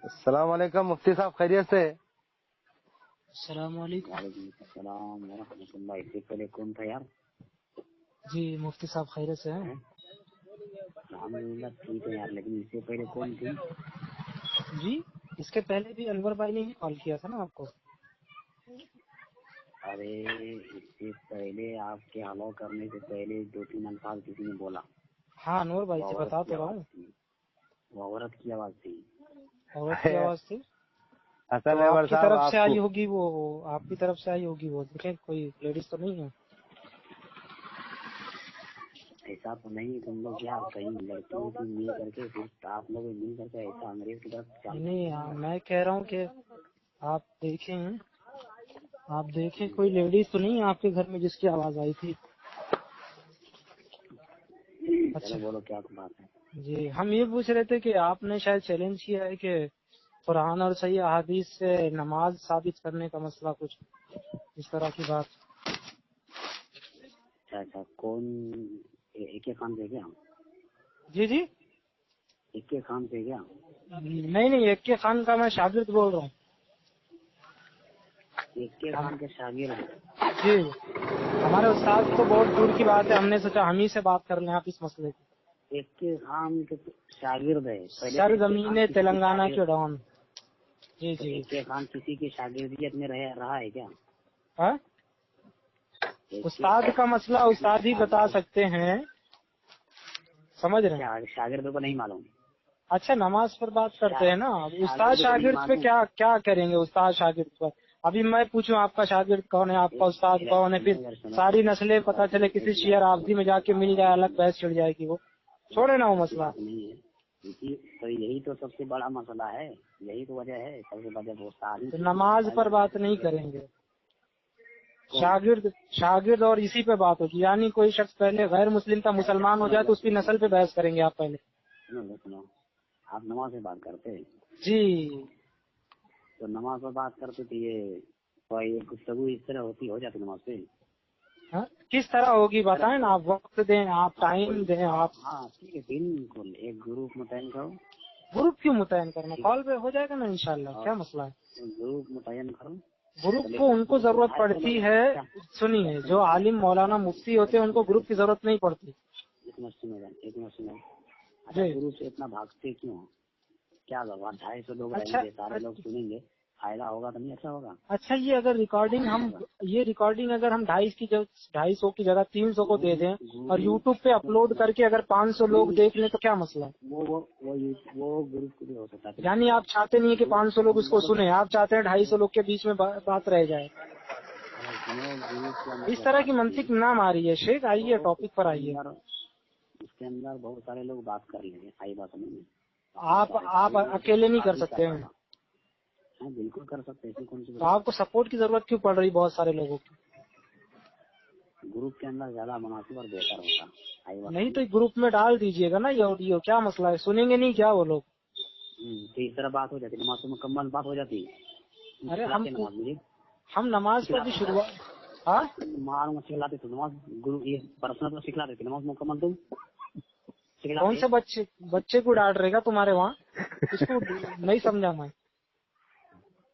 السلام علیکم مفتی صاحب، خیریت سے؟ السلام علیکم۔ وعلیکم السلام ورحمۃ اللہ۔ اس سے پہلے کون تھا یار؟ جی مفتی صاحب خیریت سے ہیں؟ الحمدللہ ٹھیک ہے یار، لیکن اس سے پہلے کون تھی؟ جی اس کے پہلے بھی انور بھائی نے ہی کال کیا تھا نا آپ کو۔ ارے اس سے پہلے آپ کے ہلو کرنے سے پہلے 2-3 الفاظ کسی نے بولا۔ ہاں انور بھائی سے بتا تو رہا ہوں۔ وہ عورت کی آواز تھی۔ عورت کی آواز تھی اصل تو ہے آپ کی صاحب، طرف آپ سے آئی کو ہوگی، وہ آپ کی طرف سے آئی ہوگی، وہ دیکھیں کوئی لیڈیز تو نہیں ہے۔ ایسا تو نہیں، تم لوگ یار کہیں لڑکیوں کی مل کر کے پھر آپ لوگ مل کر کے ایسا انگریز کی طرف چلتے نہیں میں کہہ رہا ہوں کہ آپ دیکھیں کوئی لیڈیز تو نہیں ہے آپ کے گھر میں جس کی آواز آئی تھی۔ اچھا چلو بولو کیا بات ہے۔ جی ہم یہ پوچھ رہے تھے کہ آپ نے شاید چیلنج کیا ہے کہ قرآن اور صحیح احادیث سے نماز ثابت کرنے کا مسئلہ، کچھ اس طرح کی بات۔ اچھا کون؟ ایک خان سے کیا؟ جی جی ایک خان سے کیا؟ نہیں ایک کے خان کا میں شاگرد بول رہا ہوں۔ ایک خان کے شاگرد؟ جی ہمارے استاد تو بہت دور کی بات ہے، ہم نے سوچا ہم ہی سے بات کر لیں آپ اس مسئلے کی۔ ایک خان کے شاگرد ہے؟ سر زمین تلنگانہ کے ڈان۔ جی جی ایک خان کسی کی شاگردیت میں رہا ہے کیا؟ ہاں استاد کا مسئلہ استاد ہی بتا سکتے ہیں، سمجھ رہے ہیں؟ شاگردوں کو نہیں معلوم؟ اچھا نماز پر بات کرتے ہیں نا، استاد شاگرد پہ کیا کریں گے؟ استاد شاگرد پر ابھی میں پوچھوں آپ کا شاگرد کون ہے، آپ کا استاد کون ہے، پھر ساری نسلیں پتہ چلے کسی شیعہ رافضی میں جا کے مل جائے، الگ بحث چھڑ جائے گی، وہ چھوڑے نا وہ مسئلہ۔ نہیں ہے تو یہی تو سب سے بڑا مسئلہ ہے، یہی تو وجہ ہے سب سے بڑا۔ وہ ساری نماز پر بات نہیں کریں گے، شاگرد اور اسی پہ بات ہوگی، یعنی کوئی شخص پہلے غیر مسلم تھا مسلمان ہو جائے تو اس کی نسل پہ بحث کریں گے آپ پہلے۔ سنو آپ نماز سے بات کرتے ہیں جی تو نماز پر بات کرتے تو یہ گفتگو اس طرح ہو جاتی نماز پہ؟ کس طرح ہوگی بتائیں نا، آپ وقت دیں، آپ ٹائم دیں، آپ۔ ہاں ٹھیک ہے، بالکل ایک گروپ متعین کرو۔ گروپ کیوں متعین کرنا؟ کال پہ ہو جائے گا نا انشاءاللہ، کیا مسئلہ ہے؟ گروپ متعین کرو۔ گروپ کو ان کو ضرورت پڑتی ہے، سنیے جو عالم مولانا مفتی ہوتے ہیں ان کو گروپ کی ضرورت نہیں پڑتی۔ ایک منٹ سنو۔ اچھا گروپ سے اتنا بھاگتے کیوں؟ کیا 250 لوگ رہیں گے، سارے لوگ سنیں گے، فائدہ ہوگا تو نہیں اچھا ہوگا؟ اچھا یہ اگر ریکارڈنگ اگر ہم 250 کی جگہ 300 کو دے دیں اور یوٹیوب پہ اپلوڈ کر کے اگر 500 لوگ دیکھ لیں تو کیا مسئلہ ہے؟ وہ گروپ بھی ہو سکتا ہے۔ یعنی آپ چاہتے نہیں ہے کہ 500 لوگ اس کو سنیں، آپ چاہتے ہیں 250 لوگ کے بیچ میں بات رہ جائے۔ اس طرح کی منطق نہ ماری ہے شیخ، آئیے ٹاپک پر آئیے۔ اس کے اندر بہت سارے لوگ بات کر لیں گے، آئی بات نہیں ہے۔ آپ اکیلے نہیں کر سکتے ہیں؟ ہاں بالکل کر سکتے ہیں، کون سی تو آپ کو سپورٹ کی ضرورت کیوں پڑ رہی بہت سارے لوگوں کی؟ گروپ کے اندر زیادہ مناسب اور بہتر ہوتا ہے۔ نہیں تو گروپ میں ڈال دیجئے گا نا یہ آڈیو، کیا مسئلہ ہے؟ سنیں گے نہیں کیا وہ لوگ؟ تیسرا بات ہو جاتی، نماز مکمل بات ہو جاتی۔ ارے ہم نماز کو بھی شروعات سکھلاتے تو نماز گرو یہ پرسنل تو سکھلا دیتے، نماز مکمل تم کون سے بچے کو ڈانٹ رہے گا تمہارے وہاں؟ اس کو نہیں سمجھا میں،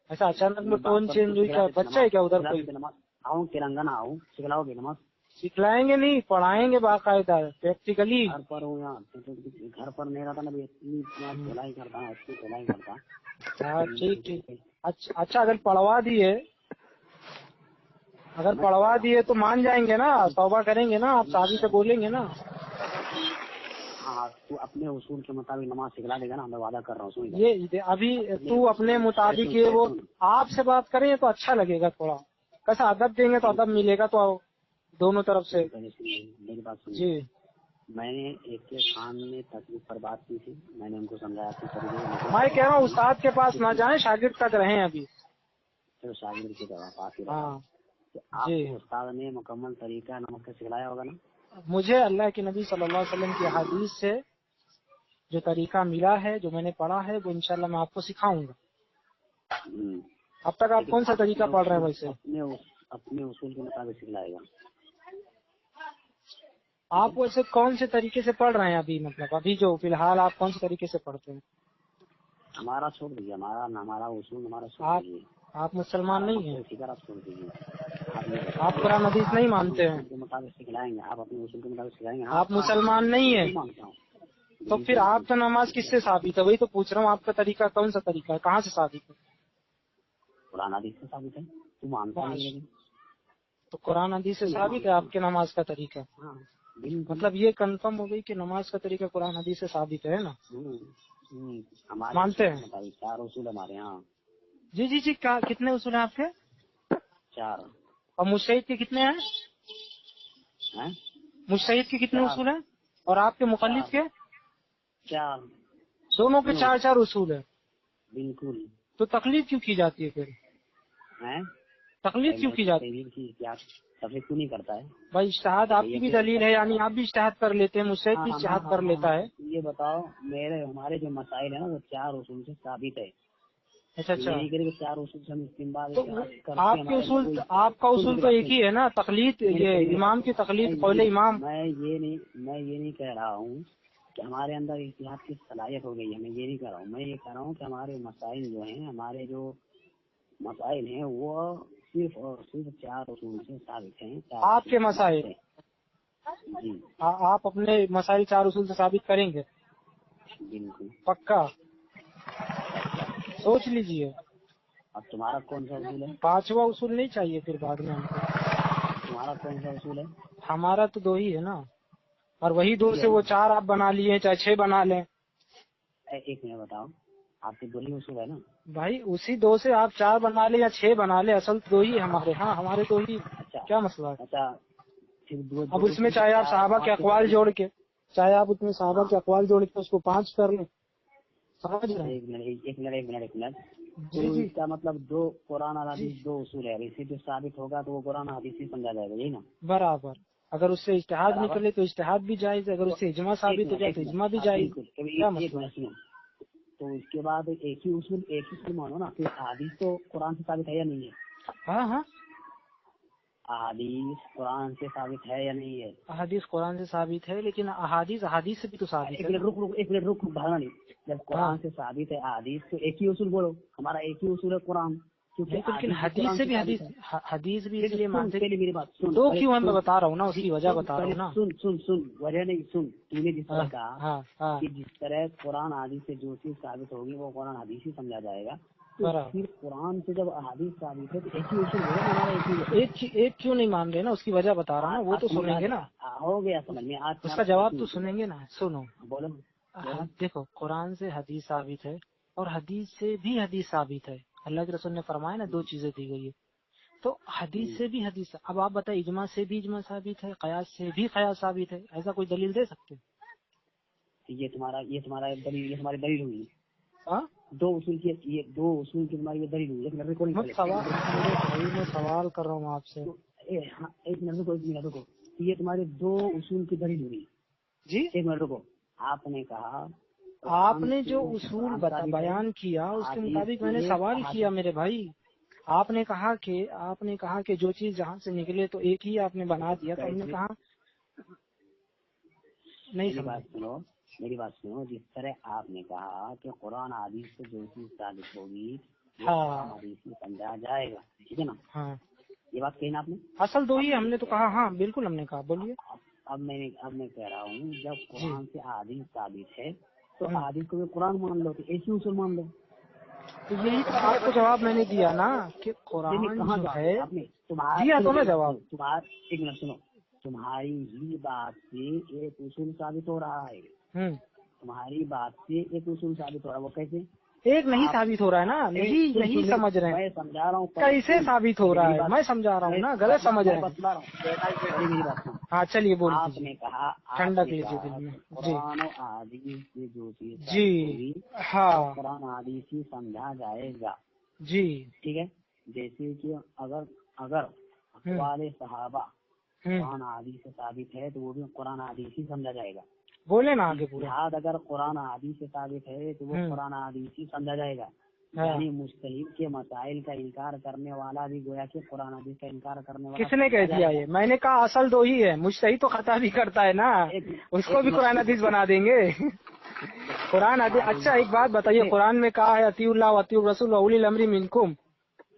ایسا اچانک میں ٹون چینج ہوئی، کیا بچہ ہے کیا ادھر کوئی؟ آؤں تلنگانہ آؤں، سکھلاؤ گے نماز؟ سکھلائیں گے نہیں، پڑھائیں گے باقاعدہ پریکٹیکلی۔ گھر پر ہوں گھر پر نہیں رہتا نا، اتنی کرتا۔ ہاں ٹھیک اچھا اگر پڑھوا دیے تو مان جائیں گے نا، توبہ کریں گے نا، آپ شادی سے بولیں گے نا۔ ہاں تو اپنے اصول کے مطابق نماز سکھلا دے گا نا، میں وعدہ کر رہا ہوں۔ یہ ابھی تو اپنے مطابق یہ وہ آپ سے بات کریں تو اچھا لگے گا، تھوڑا کیسا ادب دیں گے تو ادب ملے گا، تو دونوں طرف سے۔ میری بات سنیے، جی میں نے ایک کے خان نے تکلیف پر بات کی تھی، میں نے ان کو سمجھایا تھی۔ میں کہہ رہا ہوں استاد کے پاس نہ جائیں، شاگرد تک رہیں ابھی۔ چلو شاگرد کی طرف آپ ہی ہاں آپ کو استاد نے مکمل طریقہ نماز کا سکھلایا ہوگا نا؟ مجھے اللہ کے نبی صلی اللہ علیہ وسلم کی حدیث سے جو طریقہ ملا ہے، جو میں نے پڑھا ہے، وہ انشاءاللہ میں آپ کو سکھاؤں گا۔ اب تک آپ کون سا طریقہ پڑھ رہے ہیں ویسے؟ اپنے اصول کے مطابق سکھلائے گا۔ آپ ویسے کون سے طریقے سے پڑھ رہے ہیں ابھی، مطلب ابھی جو فی الحال آپ کون سے طریقے سے پڑھتے ہیں؟ ہمارا چھوڑ دیجیے، ہمارا اصول ہمارا چھوڑ آپ دیجیے، آپ مسلمان نہیں ہیں؟ فکر آپ چھوڑ دیجیے، آپ قرآن حدیث نہیں مانتے ہیں؟ اصول کے مطابق سکھلائیں گے، آپ اپنے اصول کے مطابق سکھلائیں گے۔ آپ مسلمان نہیں ہیں مانتا ہوں، تو پھر آپ کا نماز کس سے ثابت ہے؟ وہی تو پوچھ رہا ہوں، آپ کا طریقہ کون سا طریقہ ہے، کہاں سے ثابت ہے؟ قرآن حدیث سے ثابت ہے، تو مانتا نہیں لیکن۔ تو قرآن حدیث سے ثابت ہے آپ کے نماز کا طریقہ؟ ہاں بالکل، مطلب یہ کنفرم ہو گئی کہ نماز کا طریقہ قرآن حدیث سے ثابت ہے نا؟ ہمارے مانتے ہیں؟ مطابق 4 اصول ہمارے یہاں، جی جی جی، کتنے اصول ہیں آپ کے؟ 4 اور مجتہد کے کتنے ہیں؟ ہیں، مجتہد کے کتنے اصول ہیں؟ اور آپ کے مقلد کے؟ 4 دونوں کے 4 اصول ہیں۔ بالکل۔ تو تقلید کیوں کی جاتی ہے پھر؟ ہیں تقلید کیوں کی جاتی ہے؟ کیا تفریح کیوں نہیں کرتا ہے؟ بھائی اجتہاد آپ کی بھی دلیل ہے، یعنی آپ بھی اجتہاد کر لیتے ہیں، مجتہد بھی اجتہاد کر لیتا ہے۔ یہ بتاؤ، ہمارے جو مسائل ہیں نا وہ 4 اصول سے ثابت ہے۔ اچھا اچھا، یہی کہ 4 اصول سے ہم استنباط تو کرتے آپ ہیں۔ کے اصول، آپ کا اصول تو ایک ہی ہے نا، تقلید، یہ امام کی تقلید، قول امام۔ میں یہ نہیں کہہ رہا ہوں کہ ہمارے اندر اجتہاد کی صلاحیت ہو گئی ہے، میں یہ نہیں کہہ رہا ہوں، میں یہ کہہ رہا ہوں کہ ہمارے مسائل جو ہیں، ہمارے جو مسائل ہیں وہ صرف اور صرف 4 اصول سے ثابت ہیں۔ آپ کے مسائل؟ جی آپ اپنے مسائل 4 اصول سے ثابت کریں گے؟ بالکل پکا؟ سوچ لیجئے۔ اب تمہارا کون سا اصول ہے؟ 5واں اصول نہیں چاہیے پھر بعد میں ہم کو۔ تمہارا کون سا اصول ہے؟ ہمارا تو 2 ہی ہے نا، اور وہی 2 سے وہ 4 آپ بنا لیے، چاہے 6 بنا لیں۔ ایک منٹ بتاؤ، آپ کے 2 ہی اصول ہے نا؟ بھائی اسی 2 سے آپ 4 بنا لیں یا 6 بنا لیں، اصل 2 ہی ہمارے، ہاں ہمارے 2 ہی، کیا مسئلہ ہے؟ اچھا پھر اب اس میں چاہے آپ صحابہ کے اقوال جوڑ کے، چاہے آپ اس میں صحابہ کے اقوال جوڑ کے اس کو 5 کر لیں، سمجھ رہے ہیں؟ ایک منٹ جی جی، اس کا مطلب 2 قرآن اور حدیث 2 اصول ہے، اس سے جو ثابت ہوگا تو وہ قرآن حدیث ہی سمجھا جائے گا، یہی نا؟ برابر۔ اگر اس سے اجتہاد نکلے تو اجتہاد بھی جائز ہے، اگر اس سے اجماع ثابت ہو جائے تو اجماع بھی جائز، کیا مسئلہ ہے؟ تو اس کے بعد ایک ہی اصول مانو نا، پھر حدیث تو قرآن سے ثابت ہے یا نہیں ہے؟ ہاں ہاں، احادیث قرآن سے ثابت ہے یا نہیں ہے؟ احادیث قرآن سے ثابت ہے، لیکن احادیث سے بھی تو ثابت ہے۔ ایک منٹ رک بھاگنا نہیں، جب قرآن سے ثابت ہے احادیث تو ایک ہی اصول بولو، ہمارا ایک ہی اصول ہے قرآن، لیکن حدیث سے بھی حدیث بھی اس لیے مانتے۔ پہلے میری بات سن، 2 کیوں میں بتا رہا ہوں نا، اس کی وجہ بتا رہا ہوں نا۔ سن وجہ نہیں، سن، تم نے جس طرح کہا ہاں ہاں، کہ جس طرح قرآن حدیث سے جو چیز ثابت ہوگی وہ قرآن حدیث ہی سمجھا جائے گا، تو پھر قرآن سے جب احادیث ثابت ہے تو ایک ہی اصول بولو، ہمارا ایک ہی۔ ایک کیوں نہیں مان رہے نا، اس کی وجہ بتا رہا ہوں نا، وہ تو سنیں گے نا، ہو گیا سمجھ میں، آج اس کا جواب تو سنیں گے نا۔ سنو، بولو۔ دیکھو، قرآن سے حدیث ثابت ہے اور حدیث سے بھی حدیث ثابت ہے، اللہ کے رسول نے فرمایا نا 2 چیزیں دی گئی ہے، تو حدیث سے بھی حدیث۔ اب آپ بتائیں، اجماع سے بھی اجماع ثابت ہے، قیاس سے بھی قیاس ثابت ہے، ایسا کوئی دلیل دے سکتے؟ یہ تمہاری دلیل ہوئی، ہاں، 2 اصول کی، یہ 2 اصول کی تمہاری یہ دلیل ہوئی۔ میں سوال کر رہا ہوں آپ سے۔ ایک منٹ رکو، یہ تمہارے 2 اصول کی دلیل ہوئی جی، ایک منٹ رکو، آپ نے کہا، آپ نے جو اصول بیان کیا اس کے مطابق میں نے سوال کیا میرے بھائی، آپ نے کہا کہ جو چیز جہاں سے نکلے تو ایک ہی آپ نے بنا دیا، تو ہم نے کہا نہیں سمجھا۔ میری بات سنو، جس طرح آپ نے کہا کہ قرآن حدیث سے جو چیز ثابت ہوگی قرآن حدیث میں سمجھا جائے گا، ٹھیک ہے نا؟ ہاں، یہ بات کہی نا آپ نے، اصل 2 ہی ہم نے تو کہا، ہاں بالکل ہم نے کہا، بولیے۔ اب میں کہہ رہا ہوں، جب قرآن سے حدیث ثابت ہے تو حدیث کو قرآن مان لو، تو ایک ہی اصول مان لو۔ تو یہی تو آپ کو جواب میں نے دیا نا کہ قرآن جو ہے، دیا تو نا جواب۔ ایک منٹ سنو، تمہاری ہی بات سے ایک اصول ثابت ہو رہا ہے، تمہاری بات سے ایک اصول ثابت ہو رہا ہے، وہ کیسے؟ ایک نہیں ثابت ہو رہا ہے نا، نہیں سمجھ رہے ہیں، میں سمجھا رہا ہوں کیسے ثابت ہو رہا ہے، میں سمجھا رہا ہوں نا، غلط سمجھ رہے ہیں۔ میری بات سنو، ہاں چلیے بول آپ دیجیے، نے کہا ٹھنڈک لیجیے دل میں۔ قرآن و حدیث سے جو چیز جی، ہاں، قرآن حدیث ہی سمجھا جائے گا، جی، ٹھیک ہے؟ جیسے کہ اگر اقوال صحابہ قرآن حدیث سے ثابت ہے تو وہ بھی قرآن حدیث ہی سمجھا جائے گا، بولے نا آگے پورا۔ اجتہاد اگر قرآن حدیث سے ثابت ہے تو وہ قرآن حدیث ہی سمجھا جائے گا، یعنی مجتہد کے مسائل کا انکار کرنے والا بھی گویا کہ قرآن حدیث کا انکار کرنے والا. کس نے کہہ دیا یہ؟ میں نے کہا اصل دو ہی ہے. مجتہد تو خطا بھی کرتا ہے نا, اس کو بھی قرآن حدیث بنا دیں گے. قرآن حدیث. اچھا ایک بات بتائیے, قرآن میں کہا ہے اطیعوا اللہ واطیعوا الرسول واولی الامر منکم.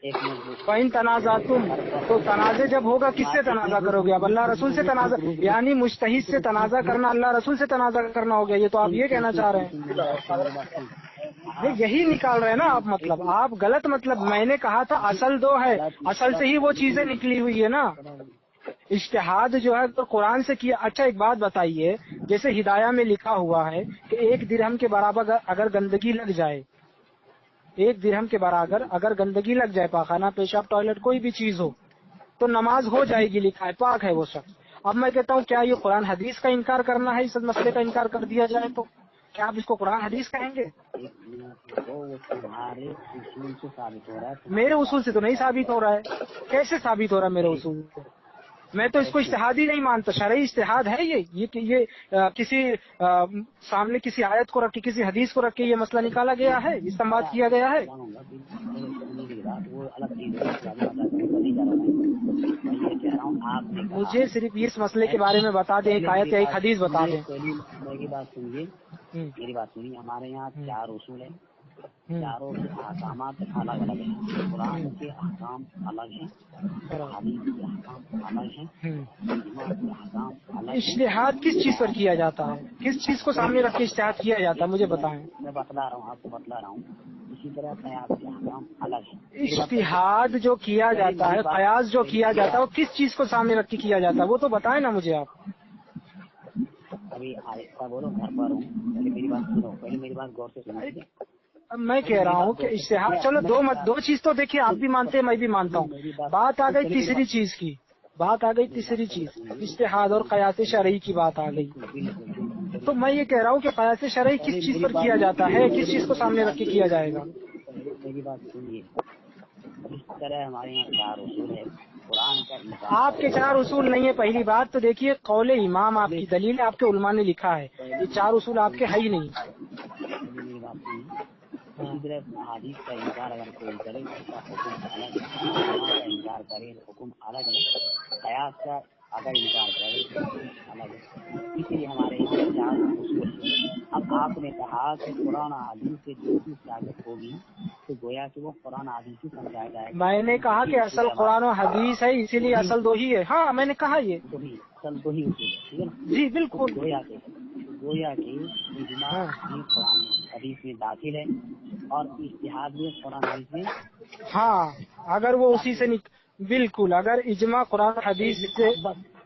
فَإِن تنازعتم, تو تنازع جب ہوگا کس سے تنازع کرو گے؟ اب اللہ رسول سے تنازع, یعنی مجتہد سے تنازع کرنا اللہ رسول سے تنازع کرنا ہو گیا. یہ تو آپ یہ کہنا چاہ رہے ہیں, یہی نکال رہے ہیں نا آپ. مطلب آپ غلط, مطلب میں نے کہا تھا اصل دو ہے, اصل سے ہی وہ چیزیں نکلی ہوئی ہے نا. اجتہاد جو ہے تو قرآن سے کیا. اچھا ایک بات بتائیے, جیسے ہدایہ میں لکھا ہوا ہے کہ 1 درہم کے برابر اگر گندگی لگ جائے, 1 درہم کے برابر اگر گندگی لگ جائے, پاخانہ پیشاب ٹوائلٹ کوئی بھی چیز ہو, تو نماز ہو جائے گی, لکھا ہے, پاک ہے وہ شخص. اب میں کہتا ہوں کیا یہ قرآن حدیث کا انکار کرنا ہے؟ اس مسئلے کا انکار کر دیا جائے تو کیا آپ اس کو قرآن حدیث کہیں گے؟ میرے اصول سے تو نہیں ثابت ہو رہا ہے. کیسے ثابت ہو رہا ہے میرے اصول سے؟ میں تو اس کو اجتہاد ہی نہیں مانتا. شرعی اجتہاد ہے یہ کہ یہ کسی سامنے کسی آیت کو رکھ کے, کسی حدیث کو رکھ کے یہ مسئلہ نکالا گیا ہے, استنباط کیا گیا ہے. مجھے صرف اس مسئلے کے بارے میں بتا دیں, ایک آیت یا ایک حدیث بتا دیں. میری بات سنیے, میری بات سنیے. ہمارے یہاں 4 اصول ہیں, چاروں کے احکامات الگ الگ ہیں. قرآن کے احکام الگ ہیں, حدیث کے احکام الگ ہیں, اجماع کے احکام الگ ہیں. اجتہاد کس چیز پر کیا جاتا ہے؟ کس چیز کو سامنے رکھ کے اجتہاد کیا جاتا ہے؟ مجھے بتائیں. میں بتلا رہا ہوں, آپ کو بتلا رہا ہوں. اسی طرح قیاس کے احکام الگ ہیں. اجتہاد جو کیا جاتا ہے, قیاس جو کیا جاتا ہے, وہ کس چیز کو سامنے رکھ کے کیا جاتا ہے؟ وہ تو بتائیں نا مجھے آپ. ابھی آہستہ بولو, گھر پر ہوں, پہلے میری بات سنو, پہلے میری بات غور سے سنو. میں کہہ رہا ہوں کہ اجتہاد, چلو دو چیز تو دیکھیے, آپ بھی مانتے ہیں میں بھی مانتا ہوں. بات آ گئی تیسری چیز کی, بات آ گئی تیسری چیز, اجتہاد اور قیاس شرعی کی بات آ گئی. تو میں یہ کہہ رہا ہوں کہ قیاس شرعی کس چیز پر کیا جاتا ہے, کس چیز کو سامنے رکھ کے کیا جائے گا؟ میری بات سنیے. اس طرح ہمارے یہاں 4 اصول ہے. قرآن کا آپ کے 4 اصول نہیں ہے. پہلی بات تو دیکھیے, قول امام آپ کی دلیل ہے, آپ کے علماء نے لکھا ہے. یہ 4 اصول آپ کے ہے ہی نہیں. میری بات سنیے. اسی طرح حدیث کا انکار اگر کوئی کرے اس کا حکم الگ ہے, اجماع کا انکار کرے حکم الگ ہے, قیاس کا اگر انکار کرے حکم الگ ہے. اسی لیے ہمارے یہاں 4 اصول ہیں. اب آپ نے کہا کہ قرآن حدیث سے جو چیز ثابت ہوگی تو گویا کہ وہ قرآن حدیث ہی سمجھایا جائے گا. میں نے کہا کہ اصل قرآن و حدیث ہے, اسی لیے اصل 2 ہی ہے. ہاں میں نے کہا یہ اصل 2 ہی اصول ہے, ٹھیک ہے نا. جی بالکل. گویا کہ اجماع بھی قرآن حدیث میں داخل ہے اور اجتہاد بھی قرآن حدیث میں. ہاں اگر وہ اسی سے بالکل, اگر اجماع قرآن حدیث سے.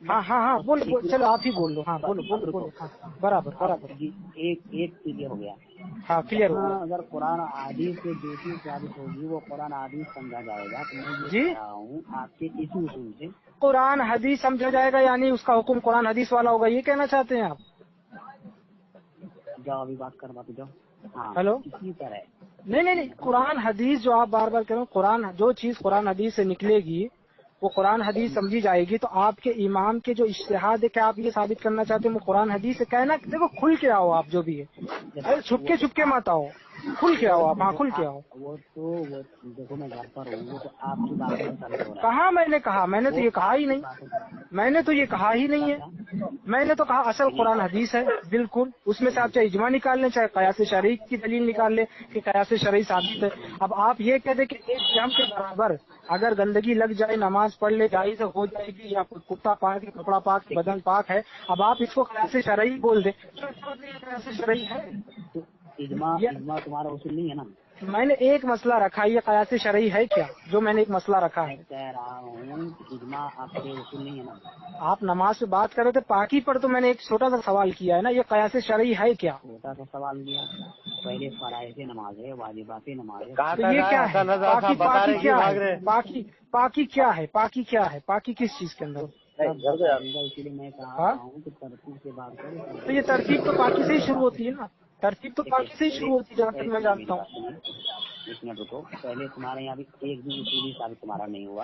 ہاں بولو, چلو آپ ہی بول لو. ہاں بولو. برابر. ایک کلیئر ہو گیا. ہاں کلیئر ہو گیا. اگر قرآن حدیث سے جو چیز ثابت ہوگی وہ قرآن حدیث سمجھا جائے گا. تو میں یہ کہہ رہا ہوں آپ کے اسی اصول سے قرآن حدیث سمجھا جائے گا, یعنی اس کا حکم قرآن حدیث والا ہوگا, یہ کہنا چاہتے ہیں آپ؟ جاؤ ابھی بات کرواتے جاؤ. ہاں ہلو, اسی طرح نہیں, قرآن حدیث جو آپ بار بار کہہ رہے ہیں, قرآن جو چیز قرآن حدیث سے نکلے گی وہ قرآن حدیث سمجھی جائے گی. تو آپ کے امام کے جو اجتہاد ہے, کیا آپ یہ ثابت کرنا چاہتے ہیں وہ قرآن حدیث سے کہنا؟ دیکھو کھل کے آؤ آپ, جو بھی ہے چھپ کے مت آؤ, کھل کے آؤ آپ. ہاں کھل کے آؤ. وہ دیکھو میں گھر پر ہوں, وہ تو آپ کی بات میں ثابت ہو رہا ہے. کہاں میں نے کہا, میں نے تو یہ کہا ہی نہیں, میں نے تو کہا اصل قرآن حدیث ہے. بالکل, اس میں سے آپ چاہے اجماع نکال لیں, چاہے قیاس شرعی کی دلیل نکال لیں کہ قیاس شرعی ثابت ہے. اب آپ یہ کہہ دیں کہ 1 درہم کے برابر اگر گندگی لگ جائے نماز پڑھ لے جائز ہو جائے گی, یا کتا پاک ہے, کپڑا پاک, بدن پاک ہے. اب آپ اس کو قیاس شرعی بول دیں, قیاس شرعی ہے. اجماع تمہارا اصول نہیں ہے نا. میں نے ایک مسئلہ رکھا, یہ قیاس شرعی ہے کیا؟ جو میں نے ایک مسئلہ رکھا ہے, کہہ رہا ہوں اجماع آپ کے اصول نہیں ہے نا. آپ نماز پہ بات کر رہے تھے, پاکی پر تو میں نے ایک چھوٹا سا سوال کیا ہے نا, یہ قیاس شرعی ہے کیا؟ چھوٹا سا سوال کیا. پہلے فرائض نماز ہے, واجبات نماز ہے. تو یہ کیا ہے؟ پاکی کیا ہے؟ پاکی کس چیز کے اندر؟ اسی لیے میں کہا رہا ہوں کہ ترتیب سے بات کریں. تو یہ ترتیب تو پاکی سے ہی شروع ہوتی ہے نا, ترتیب تو پاکی سے ہی شروع ہوتی ہے جہاں تک میں جانتا ہوں. 1 منٹ رکو, پہلے تمہارے یہاں بھی ایک بھی اصول ثابت تمہارا نہیں ہوا.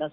10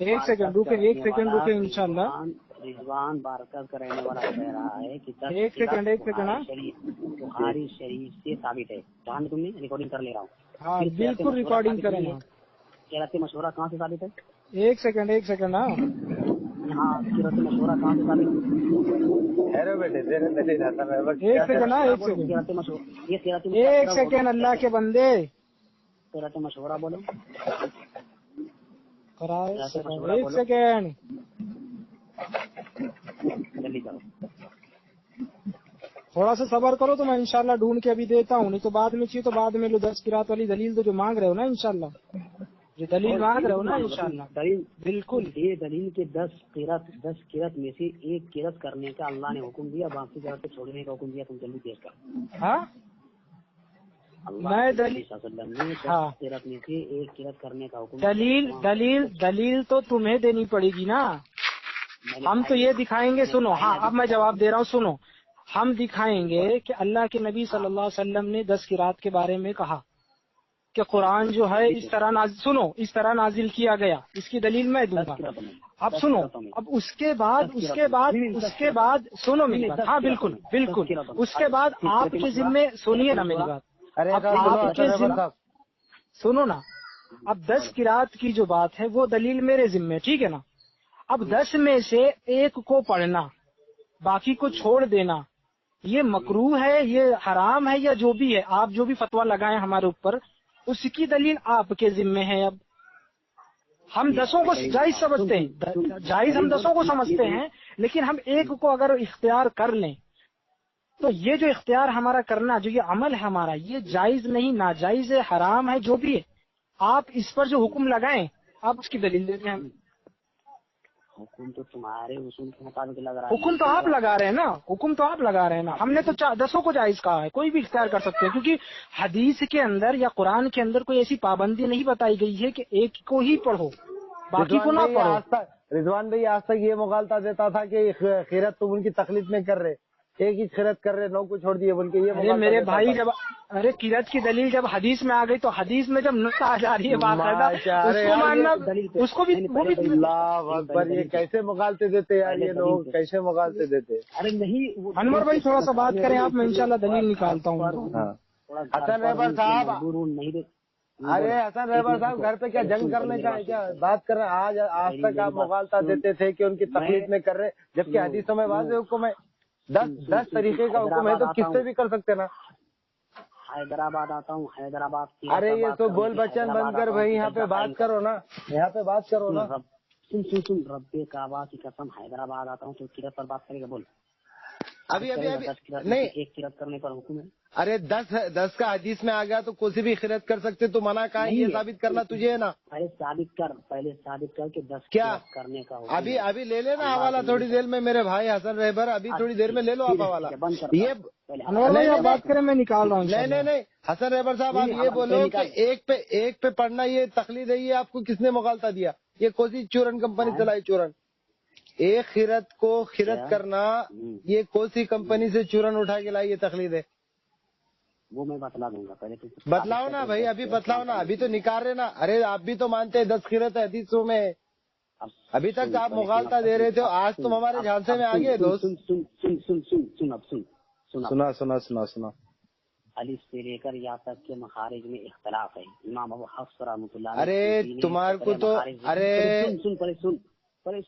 ایک سیکنڈ رکے انشاءاللہ. رضوان بارکر کا رہنے والا کہہ رہا ہے کہ ایک سیکنڈ بخاری شریف سے ثابت ہے. جان تم نے ریکارڈنگ کر لے رہا ہوں. ہاں بالکل ریکارڈنگ کریں. سیرت مشورہ کہاں سے ثابت ہے؟ ایک سیکنڈ. ہاں سیرت مشورہ کہاں سے ثابت ہے؟ ایک سیکنڈ اللہ کے بندے. سیرت مشورہ بولو. ایک سیکنڈ جلدی کرو. تھوڑا سا صبر کرو تو میں انشاءاللہ ڈھونڈ کے ابھی دیتا ہوں. نہیں تو بعد میں چاہیے تو بعد میں لو 10 قرات والی دلیل تو جو مانگ رہے ہو نا انشاءاللہ. جو دلیل مانگ رہے ہو نا انشاءاللہ دلیل بالکل. یہ دلیل کے 10 قرات میں سے ایک قرات کرنے کا اللہ نے حکم دیا, باقی قرات چھوڑنے کا حکم دیا. تم جلدی پیش کرو. ہاں میں قرات میں سے ایک قرات کرنے کا حکم. دلیل تو تمہیں دینی پڑے گی نا. ہم تو یہ دکھائیں گے. سنو, ہاں اب میں جواب دے رہا ہوں. سنو, ہم دکھائیں گے کہ اللہ کے نبی صلی اللہ علیہ وسلم نے 10 قرات کے بارے میں کہا کہ قرآن جو ہے اس طرح نازل کیا گیا. اس کی دلیل میں دوں گا. اب سنو, اب اس کے بعد سنو میری بات. ہاں بالکل. اس کے بعد آپ کے ذمے سنیے نا میری بات. سنو نا, اب 10 قرات کی جو بات ہے وہ دلیل میرے ذمے, ٹھیک ہے نا. اب 10 میں سے ایک کو پڑھنا, باقی کو چھوڑ دینا, یہ مکروہ ہے, یہ حرام ہے, یا جو بھی ہے, آپ جو بھی فتویٰ لگائیں ہمارے اوپر, اس کی دلیل آپ کے ذمے ہے. اب ہم 10 کو جائز سمجھتے ہیں, جائز ہم 10 کو سمجھتے ہیں, لیکن ہم ایک کو اگر اختیار کر لیں تو یہ جو اختیار ہمارا کرنا, جو یہ عمل ہے ہمارا, یہ جائز نہیں, ناجائز ہے, حرام ہے, جو بھی ہے. آپ اس پر جو حکم لگائیں آپ اس کی دلیل دے دیں. حکم تو تمہارے اصول کے مطابق لگ رہا ہے. حکم تو آپ لگا رہے ہیں نا. ہم نے تو 10 کو جائز کہا ہے, کوئی بھی اختیار کر سکتے ہیں, کیونکہ حدیث کے اندر یا قرآن کے اندر کوئی ایسی پابندی نہیں بتائی گئی ہے کہ ایک کو ہی پڑھو باقی کو نہ پڑھو. رضوان بھائی آج تک یہ مغالطہ دیتا تھا کہ خیرت تم ان کی تقلید میں کر رہے, ایک ہی خیرت کر رہے, 9 کو چھوڑ دیے بول کے. یہ میرے بھائی, جب قرات کی دلیل جب حدیث میں آ گئی تو حدیث میں جب نقطہ آ جا رہی ہے باقاعدہ اس کو ماننا, اس کو بھی. اللہ اکبر, یہ کیسے مغالطے دیتے یار, یہ لوگ کیسے مغالطے دیتے. ارے نہیں انور بھائی تھوڑا سا بات کریں آپ, میں انشاءاللہ دلیل نکالتا ہوں. حسن رہبر صاحب, ارے حسن رہبر صاحب گھر پہ کیا جنگ کرنے کا ہے کیا بات کر رہے ہیں. آج تک آپ مغالطہ دیتے تھے کہ ان کی تقلید میں کر رہے, جبکہ حدیثوں میں واضح حکم ہے, 10 طریقے کا حکم ہے, تو کس سے بھی کر سکتے نا. حیدرآباد آتا ہوں, حیدرآباد. ارے یہ تو بول بچن بند کر بھائی, یہاں پہ بات کرو نا, یہاں پہ بات کرو نا. سن رب کعبہ کی قسم, حیدرآباد آتا ہوں تو قرات پر بات کرے گا. بول. ابھی نہیں, ایک قرات کرنے پر حکم ہے. ارے 10 کا حدیث میں آ گیا تو کوئی بھی قرات کر سکتے, تو منع کہا ہے, یہ ثابت کرنا تجھے ہے نا. پہلے ثابت کر کے 10 کیا کرنے کا حکم. ابھی لے لینا حوالہ تھوڑی دیر میں میرے بھائی حسن رہبر, ابھی تھوڑی دیر میں لے لو آپ حوالہ. یہ بات کریں, میں نکال رہا ہوں. نہیں حسن رہبر صاحب, آپ یہ بولو کہ ایک پہ پڑھنا یہ تقلید ہے, یہ آپ کو کس نے مغالطہ دیا؟ یہ کوسی چورن کمپنی چلائی, چورن. ایک خیرت کو خیرت کرنا, یہ کوسی کمپنی سے چورن اٹھا کے لائی, یہ تقلید ہے. وہ میں بتلا دوں گا, پہلے تو بتلاؤ نا بھائی, ابھی بتلاؤ نا, ابھی تو نکال رہے نا. ارے آپ بھی تو مانتے ہیں 10 خیرت ہے حدیثوں میں, ابھی تک آپ مغالطہ دے رہے تھے, آج تم ہمارے جھانسے میں آگے دوست. سنا الف سے لے کر یا تک کے مخارج میں اختلاف ہے. امام ابو حفص رحمۃ اللہ. ارے تمہارے کو تو, ارے پہلے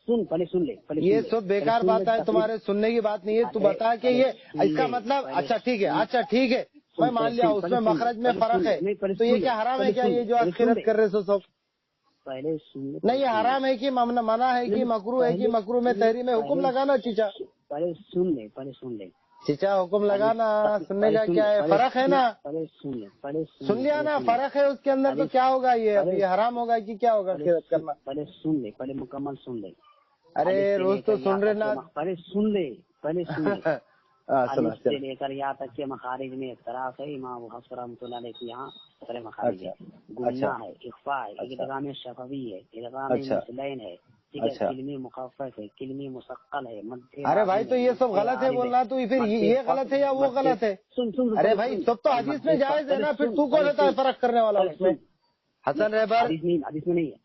سن لے. یہ سب بیکار بات ہے, تمہارے سننے کی بات نہیں ہے. تو بتا کہ یہ اس کا مطلب, اچھا ٹھیک ہے, میں مان لیا اس میں مخرج میں فرق ہے, تو یہ کیا حرام ہے کیا, یہ جو آخرت کر رہے سب؟ پہلے سن لے. نہیں, یہ حرام ہے کہ منع ہے کہ مکروہ ہے کہ مکروہ میں تحریم میں حکم لگانا. چیچا پہلے سن لے. چیچا حکم لگانا, سننے کا کیا ہے, فرق ہے نا. سن لیا نا, فرق ہے اس کے اندر, تو کیا ہوگا, یہ حرام ہوگا کہ کیا ہوگا خیرت کرنا؟ پہلے سن لے, پہلے مکمل سن لے. ارے روز تو سن رہے نا. پہلے سن لے. سے لے کر یہاں تک کے مخارج میں اختلاف ہے. امام ابو حفص رحمۃ اللہ علیہ کے یہاں پہلے مخارج ہے, گناہ ہے, اخفاء ہے, ادغام شفوی ہے, ادغام مثلین ہے, کلمی مخفف ہے, کلمی مثقل ہے. ارے بھائی تو یہ سب غلط ہے بولنا, تو پھر یہ غلط ہے یا وہ غلط ہے؟ ارے بھائی سب تو حدیث میں جائز ہے نا, پھر تو کون ہوتا ہے فرق کرنے والا اس میں؟ حسن رہبر, حدیث میں نہیں ہے.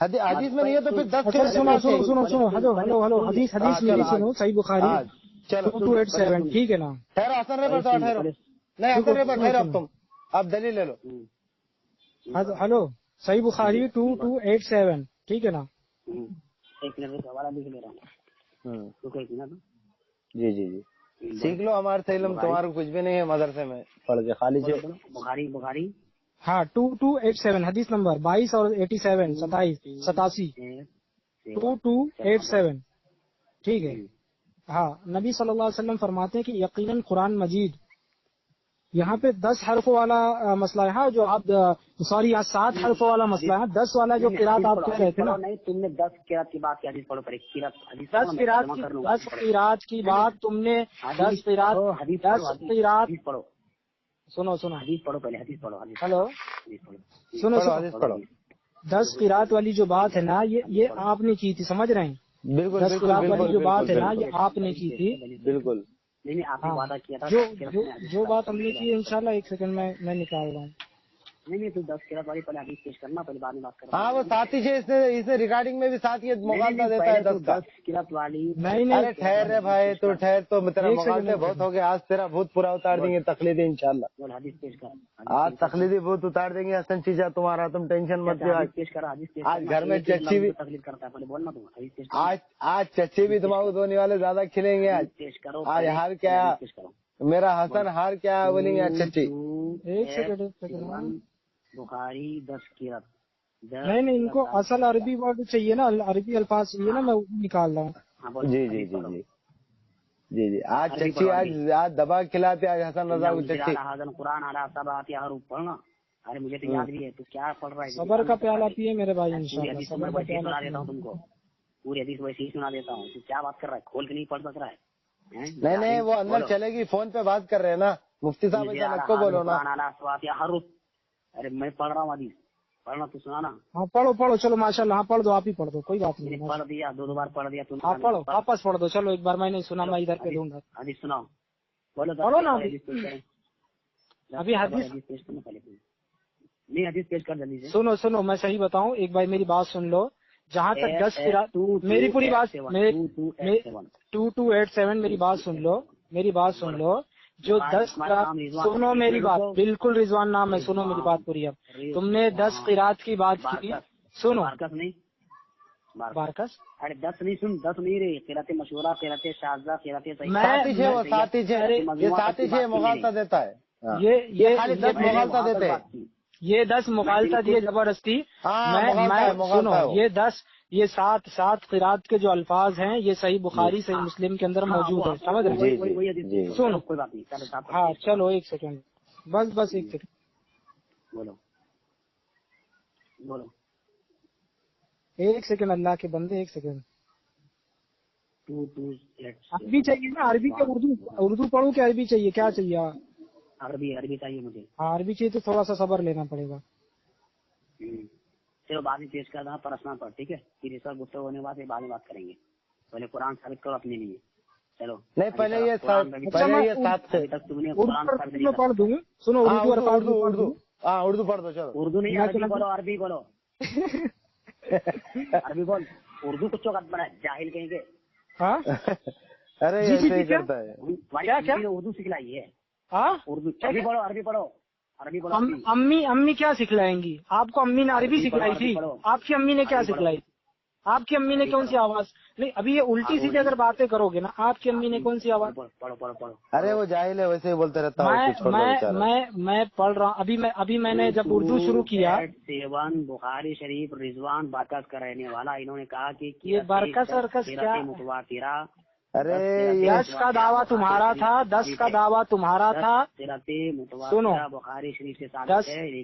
حدیث میں نہیں ہے تو پھر 10 اچھا سنو ہلو حدیث میری سنو صحیح بخاری چلو 2287 ٹھیک ہے نا. ٹھہرو حسن رہبر صاحب ٹھہرو، نہیں حسن رہبر ٹھہرو اب تم، اب دلیل لے لو. ہلو صحیح بخاری 2287 ٹھیک ہے نا. ایک منٹ کا حوالہ لکھ لے رہا ہوں. تو کوئی نا جی جی جی سیکھ لو ہمارے سے علم، تمہارا کچھ بھی نہیں ہے مدرسے میں پڑھ کے خالی جو بخاری ہاں 2287 حدیث نمبر 22 اور 87 87 2287 ٹھیک ہے. ہاں نبی صلی اللہ علیہ وسلم فرماتے ہیں کہ یقیناً قرآن مجید یہاں پہ 10 حرفوں والا مسئلہ ہے. ہاں جو آپ سوری یہاں 7 حرفوں والا مسئلہ ہے. 10 والا جو قرات آپ کہہ رہے تھے نا، نہیں تم نے 10 قرات کی بات کیا؟ حدیث پڑھو پڑے 10 قرات کی بات تم نے 10 قرات پڑھو. سنو حدیث پڑھو پہلے، حدیث پڑھو. ہلو سنو 10 قرات والی جو بات ہے نا یہ آپ نے کی تھی، سمجھ رہے ہیں؟ بالکل 10 قرات والی جو بات ہے نا یہ آپ نے کی تھی. بالکل نہیں آپ نے وعدہ کیا تھا جو بات ہم نے کی انشاءاللہ. ایک سیکنڈ میں نکال رہا ہوں. نہیں تو 10 قرات والی پہلے حدیث پیش کرنا، پہلے بعد میں بات کرنا. ہاں وہ ساتھ ہی اس نے ریکارڈنگ میں بھی ساتھ یہ مغالطہ دیتا ہے 10 کا. 10 قرات والی نہیں ارے ٹھہر رہے بھائی تو ٹھہر، تو تیرا مغالطے بہت ہو گئے. آج تیرا بھوت پورا اتار دیں گے تقلیدی انشاءاللہ. بول حدیث پیش کر. آج تقلیدی بھوت اتار دیں گے حسن چیزا تمہارا، تم ٹینشن مت لو. حدیث پیش کرا. حدیث پیش آج گھر میں چچی بھی تقلید کرتا ہے، پہلے بولنا تم. حدیث پیش آج چچی بھی دماغ دھونے والے زیادہ کھلیں گے. آج پیش کرو. آج ہار کیا میرا حسن، ہار کیا بولیں گے چچی. ایک سیکنڈ بخاری 10 قرات. نہیں ان کو اصل عربی ورڈ چاہیے نا، عربی الفاظ چاہیے نا، میں نکال رہا ہوں. جی جی جی جی جی جی آج چچی آج دبا کھلاتے آج حسن رضا کو چچی. قرآن حروف پڑھنا. ارے مجھے تو یاد بھی ہے، تو کیا پڑھ رہا ہے؟ صبر کا پیالہ پیے میرے بھائی انشاءاللہ. سنا دیتا ہوں تم کو، پوری حدیث ویسے ہی سنا دیتا ہوں. تو کیا بات کر رہا ہے؟ کھول کے نہیں پڑھ سک رہا ہے. نہیں وہ اندر چلے گی، فون پہ بات کر رہے ہیں نا مفتی صاحب، ایسا مت کو بولو نا. حروف. ارے میں پڑھ رہا ہوں حدیث، پڑھنا تو سنا نا. ہاں پڑھو چلو ماشاءاللہ. ہاں پڑھ دو، آپ ہی پڑھ دو، کوئی بات نہیں. پڑھ دیا 2 بار پڑھ دیا تم. ہاں پڑھو واپس پڑھ دو. چلو ایک بار میں نہیں سنا، میں ادھر پہ دوں گا. حدیث سناؤ. بولو پڑھو نا ابھی حدیث پیش کرنا پہلے. نہیں حدیث پیش کر جلدی سے. سنو میں صحیح بتاؤں، ایک بار میری بات سن لو. جہاں تک 10 قرات میری پوری بات 2287 میری بات سن لو. جو 10 قرات، سنو میری بات بالکل، رضوان نام ہے. سنو میری بات پوری. اب تم نے 10 قرات کی بات کی. سنو بارکس نہیں بارکس. ارے 10 نہیں، سن 10 نہیں رہے. قرات مشورہ، قرات شاذہ، قرات ساتھی سے مغالطہ دیتا ہے. یہ خالی 10 مغالطہ دیتے ہیں. یہ 10 مغالطہ دیے زبردستی. سنو یہ 7 قرات کے جو الفاظ ہیں یہ صحیح بخاری صحیح مسلم کے اندر موجود ہے، سمجھ رہے؟ سنو کوئی بات نہیں. ہاں چلو ایک سیکنڈ بس ایک سیکنڈ. بولو ایک سیکنڈ اللہ کے بندے، ایک سیکنڈ. 2287. عربی چاہیے نا؟ عربی کے اردو پڑھوں کہ عربی چاہیے؟ کیا چاہیے؟ عربی چاہیے مجھے. ہاں عربی چاہیے تو تھوڑا سا صبر لینا پڑے گا. چلو بعد میں پیش کر رہا پرسنل پر، ٹھیک ہے؟ پھر اس وقت گفتگو ہونے بعد بعد میں بات کریں گے. پہلے قرآن ثابت کرو اپنے لیے. چلو نہیں پہلے یہ ساتھ تک تم نے قرآن میں پڑھ دوں. سنو اردو ہاں اردو پڑھ دو. چلو اردو نہیں، عربی بولو. عربی بولو. عربی بول. اردو کو چوکٹ بنا جاہل کہیں گے. ہاں ارے ایسے ہی کرتا ہے. اردو سکھلائی ہے. ہاں اردو. عربی پڑھو. عربی پڑھو. عربی پڑھو. امی کیا سکھلائیں گی آپ کو؟ امی نے عربی سکھلائی تھی. آپ کی امی نے کیا سکھلائی؟ آپ کی امی نے کون سی آواز؟ نہیں ابھی یہ الٹی سیدھی اگر باتیں کرو گے نا، آپ کی امی نے کون سی آواز؟ پڑھو. ارے وہ جاہل ہے، ویسے ہی بولتے رہتا ہوں. میں پڑھ رہا ہوں. ابھی میں نے جب اردو شروع کیا. بخاری شریف رضوان برکس کا رہنے والا، انہوں نے کہا کہ یہ برکس ورکس کیا؟ متواترہ. ارے 10 کا دعویٰ تمہارا تھا. 10 کا دعویٰ تمہارا تھا. سنو بخاری شریف سے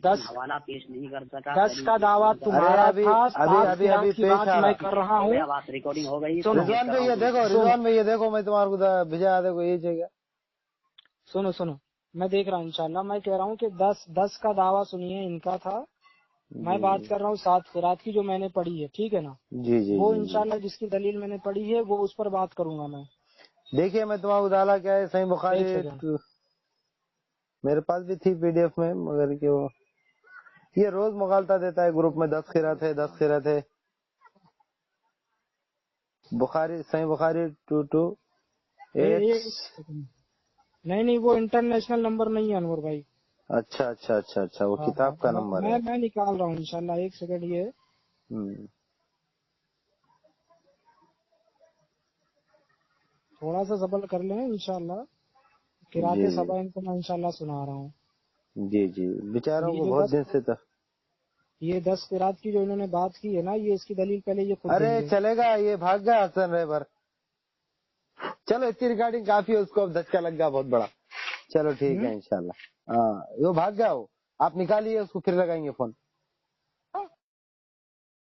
10 حوالہ پیش نہیں کر سکا. 10 کا دعویٰ تمہارا تھا. ابھی میں کر رہا ہوں. ریکارڈنگ ہو گئی. رضوان بھائی یہ دیکھو میں تمہارے کو بھیجا. دیکھو یہ چاہیے. سنو میں دیکھ رہا ہوں انشاءاللہ. میں کہہ رہا ہوں کہ 10 کا دعویٰ سنیے ان کا تھا. میں بات کر رہا ہوں 7 قرات کی جو میں نے پڑھی ہے، ٹھیک ہے نا؟ جی وہ انشاءاللہ جس کی دلیل میں نے پڑھی ہے وہ اس پر بات کروں گا میں. دیکھیے میں تمہارا ڈالا کیا ہے صحیح بخاری، میرے پاس بھی تھی PDF میں، مگر کہ وہ یہ روز مغالطہ دیتا ہے گروپ میں 10 قرات ہے 10 قرات ہے. بخاری صحیح بخاری 228. نہیں وہ انٹرنیشنل نمبر نہیں ہے انور بھائی. اچھا اچھا اچھا اچھا وہ کتاب کا نمبر ہے. میں نکال رہا ہوں انشاءاللہ، ایک سیکنڈ. یہ تھوڑا سا صبر کر لیں انشاءاللہ. قرات صبا ان کو میں انشاءاللہ سنا رہا ہوں. جی جی بیچاروں کو بہت دن سے تھا. یہ 10 قرات کی جو انہوں نے بات کی ہے نا، یہ اس کی دلیل پہلے یہ خود ارے دیں گے. چلے گا، یہ بھاگ گیا حسن رہبر. چلو اتنی ریکارڈنگ کافی ہے، اس کو اب دھچکا لگ گیا بہت بڑا. چلو ٹھیک ہے انشاءاللہ. ہاں وہ بھاگ گیا، وہ آپ نکالیے اس کو پھر لگائیں گے فون.